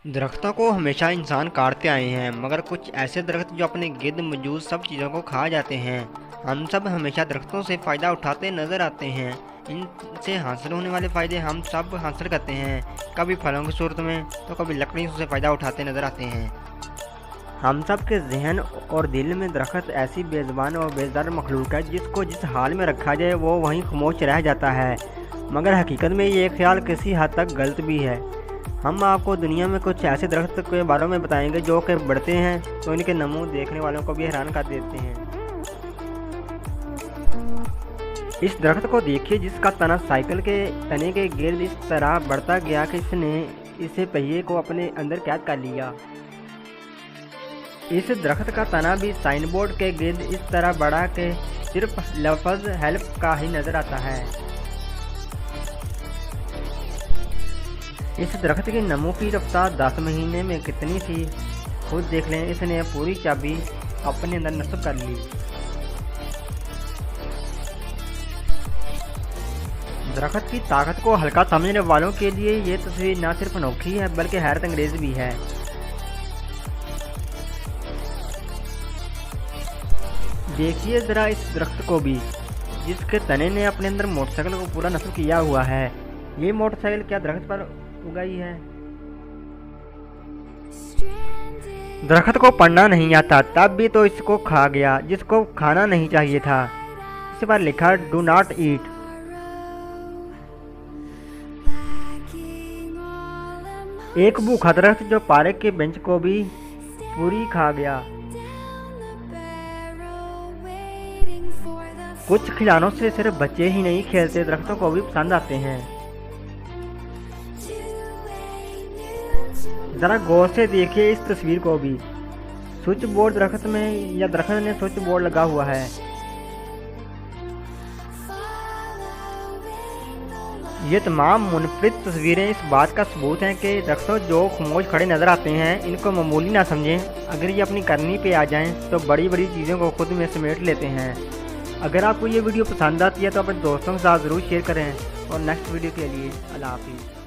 दरख्तों को हमेशा इंसान काटते आए हैं, मगर कुछ ऐसे दरख्त जो अपने गिर्द मौजूद सब चीज़ों को खा जाते हैं। हम सब हमेशा दरख्तों से फ़ायदा उठाते नज़र आते हैं। इनसे हासिल होने वाले फ़ायदे हम सब हासिल करते हैं, कभी फलों की सूरत में तो कभी लकड़ियों से फ़ायदा उठाते नज़र आते हैं। हम सब के जहन और दिल में दरख्त ऐसी बेज़बान और बेज़दर मखलूक है जिसको जिस हाल में रखा जाए वो वहीं खामोश रह जाता है, मगर हकीकत में ये ख्याल किसी हद तक गलत भी है। हम आपको दुनिया में कुछ ऐसे दरख्त के बारे में बताएंगे जो कि बढ़ते हैं तो इनके नमूने देखने वालों को भी हैरान कर देते हैं। इस दरख्त को देखिए जिसका तना साइकिल के तने के गिर्द इस तरह बढ़ता गया कि इसने इसे पहिए को अपने अंदर कैद कर लिया। इस दरख्त का तना भी साइन बोर्ड के गिर्द इस तरह बढ़ा कि सिर्फ लफ्ज़ हेल्प का ही नज़र आता है। इस दरख्त के नमो की रफ्तार 10 महीने में कितनी थी खुद देख लें। इसने पूरी चाबी अपने अंदर नस्ब कर ली। दरख्त की ताकत को हल्का समझने वालों के लिए ये तस्वीर न सिर्फ अनोखी है बल्कि हैरत अंगेज भी है। देखिए ज़रा इस दरख्त को भी, जिसके तने ने अपने अंदर मोटरसाइकिल को पूरा नस्ब किया हुआ है। ये मोटरसाइकिल क्या दरख्त पर उगाई है? दरख्त को पढ़ना नहीं आता तब भी तो इसको खा गया जिसको खाना नहीं चाहिए था। इस पर लिखा डू नॉट ईट। एक भूखा दरख्त जो पार्क के बेंच को भी पूरी खा गया। कुछ खिलौनों से सिर्फ बच्चे ही नहीं खेलते, दरख्तों को भी पसंद आते हैं। जरा गौर से देखिए इस तस्वीर को भी। स्विच बोर्ड दरख्त में या दरख्त में स्विच बोर्ड लगा हुआ है। ये तमाम मुनफरिद तस्वीरें इस बात का सबूत हैं कि दरख्तों जो खामोश खड़े नज़र आते हैं इनको मामूली ना समझें। अगर ये अपनी करनी पे आ जाएं तो बड़ी बड़ी चीज़ों को खुद में समेट लेते हैं। अगर आपको ये वीडियो पसंद आती है तो अपने दोस्तों के साथ ज़रूर शेयर करें। और नेक्स्ट वीडियो के लिए अल्लाह हाफिज़।